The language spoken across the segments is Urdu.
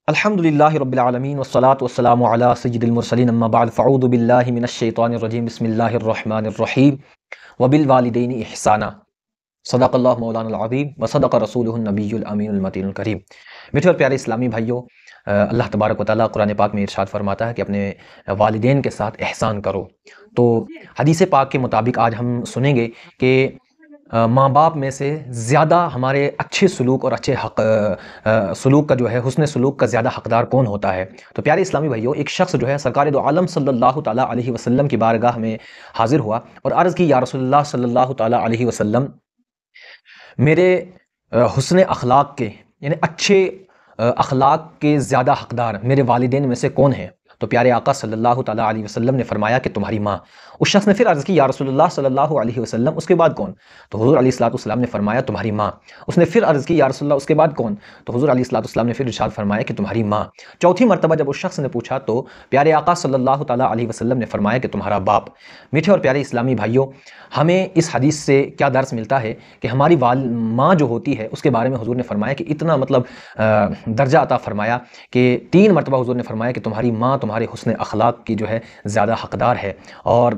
الحمدللہ رب العالمین والصلاة والسلام علی سید المرسلین اما بعد فاعوذ باللہ من الشیطان الرجیم بسم اللہ الرحمن الرحیم وبالوالدین احسانا صدق اللہ مولانا العظیم وصدق رسولہ النبی الامین المتین الکریم۔ میٹھے اور پیارے اسلامی بھائیوں، اللہ تبارک و تعالیٰ قرآن پاک میں ارشاد فرماتا ہے کہ اپنے والدین کے ساتھ احسان کرو۔ تو حدیث پاک کے مطابق آج ہم سنیں گے کہ ماں باپ میں سے زیادہ ہمارے اچھے سلوک اور اچھے سلوک کا جو ہے حسن سلوک کا زیادہ حقدار کون ہوتا ہے۔ تو پیارے اسلامی بھائیوں، ایک شخص جو ہے سرکار دو عالم صلی اللہ تعالیٰ علیہ وسلم کی بارگاہ میں حاضر ہوا اور عرض کی، یا رسول اللہ صلی اللہ تعالیٰ علیہ وسلم، میرے حسن اخلاق کے یعنی اچھے اخلاق کے زیادہ حقدار میرے والدین میں سے کون ہیں؟ تو پیارے آقا صلی اللہ تعالیٰ علیہ وسلم نے فرمایا کہ تمہاری ماں۔ اس شخص نے پھر عرض کی، یا رسول اللہ صلی اللہ علیہ وسلم، اس کے بعد کون؟ تو حضور علیہ الصلوۃ والسلام نے فرمایا تمہاری ماں۔ اس نے پھر عرض کی، یا رسول اللہ اس کے بعد کون؟ تو حضور علیہ الصلوۃ والسلام نے پھر ارشاد فرمایا کہ تمہاری ماں۔ چوتھی مرتبہ جب اس شخص نے پوچھا تو پیارے آقا صلی اللہ تعالیٰ علیہ وسلم نے فرمایا کہ تمہارا باپ۔ میٹھے اور پیارے اسلامی بھائیوں، ہمیں اس حدیث سے کیا درس ملتا ہے کہ ہماری ماں جو ہوتی ہے اس کے بارے میں حضور نے فرمایا کہ اتنا درجہ عطا فرمایا کہ 3 مرتبہ حضور نے فرمایا کہ تمہاری ماں تمہارے حسن اخلاق کی جو ہے زیادہ حقدار ہے۔ اور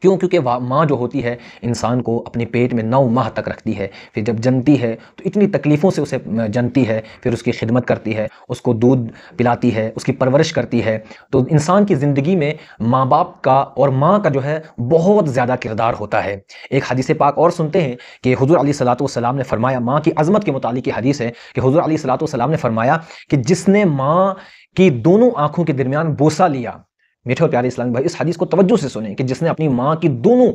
کیونکہ ماں جو ہوتی ہے انسان کو اپنے پیٹ میں 9 ماہ تک رکھتی ہے، پھر جب جنتی ہے تو اتنی تکلیفوں سے اسے جنتی ہے، پھر اس کی خدمت کرتی ہے، اس کو دودھ پلاتی ہے، اس کی پرورش کرتی ہے۔ تو انسان کی زندگی میں ماں باپ کا اور ماں کا جو ہے بہت زیادہ کردار ہوتا ہے۔ ایک حدیث پاک اور سنتے ہیں کہ حضور علیہ الصلوۃ والسلام نے فرمایا، ماں کی عظمت کے متعلق یہ حدیث ہے کہ حضور علیہ الصلوۃ والسلام نے فرمایا کہ جس نے ماں کی دونوں آنکھوں کے درمیان بوسہ لیا۔ میٹھے اور پیارے اسلامی بھائی، اس حدیث کو توجہ سے سنیں کہ جس نے اپنی ماں کی دونوں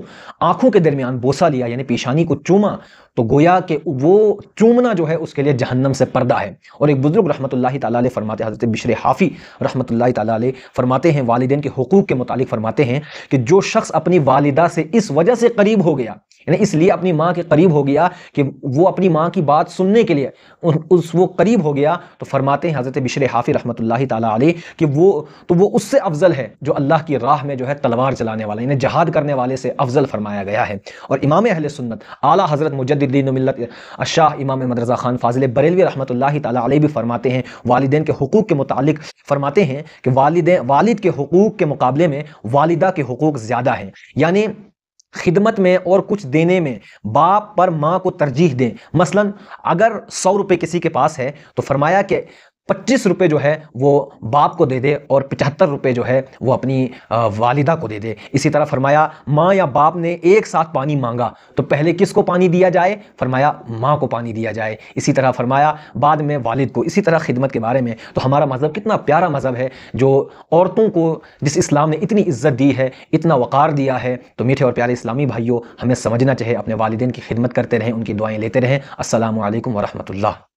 آنکھوں کے درمیان بوسہ لیا یعنی پیشانی کو چوما، تو گویا کہ وہ چومنا جو ہے اس کے لیے جہنم سے پردہ ہے۔ اور ایک بزرگ رحمۃ اللہ تعالیٰ علیہ فرماتے ہیں، حضرت بشر حافی رحمۃ اللہ تعالیٰ علیہ فرماتے ہیں، والدین کے حقوق کے متعلق فرماتے ہیں کہ جو شخص اپنی والدہ سے اس وجہ سے قریب ہو گیا، یعنی اس لیے اپنی ماں کے قریب ہو گیا کہ وہ اپنی ماں کی بات سننے کے لیے وہ قریب ہو گیا، تو فرماتے ہیں حضرت بشر حافی رحمۃ اللہ تعالیٰ علیہ کہ وہ اس سے افضل ہے جو اللہ کی راہ میں جو ہے تلوار چلانے والا، یعنی جہاد کرنے والے سے افضل فرمایا گیا ہے۔ اور امام اہل سنت اعلیٰ حضرت مجدد دین و ملت الشاہ امام احمد رضا خان فاضل بریلوی رحمۃ اللہ تعالیٰ علیہ بھی فرماتے ہیں، والدین کے حقوق کے متعلق فرماتے ہیں کہ والد کے حقوق کے مقابلے میں والدہ کے حقوق زیادہ ہیں، یعنی خدمت میں اور کچھ دینے میں باپ پر ماں کو ترجیح دیں۔ مثلا اگر 100 روپے کسی کے پاس ہے تو فرمایا کہ 25 روپے جو ہے وہ باپ کو دے دے اور 75 روپے جو ہے وہ اپنی والدہ کو دے دے۔ اسی طرح فرمایا ماں یا باپ نے ایک ساتھ پانی مانگا تو پہلے کس کو پانی دیا جائے؟ فرمایا ماں کو پانی دیا جائے۔ اسی طرح فرمایا بعد میں والد کو۔ اسی طرح خدمت کے بارے میں تو ہمارا مذہب کتنا پیارا مذہب ہے جو عورتوں کو جس اسلام نے اتنی عزت دی ہے، اتنا وقار دیا ہے۔ تو میٹھے اور پیارے اسلامی بھائیوں، ہمیں سمجھنا چاہیے، اپنے والدین کی خدمت کرتے رہیں، ان کی دعائیں لیتے رہیں۔ السلام علیکم ورحمۃ اللہ۔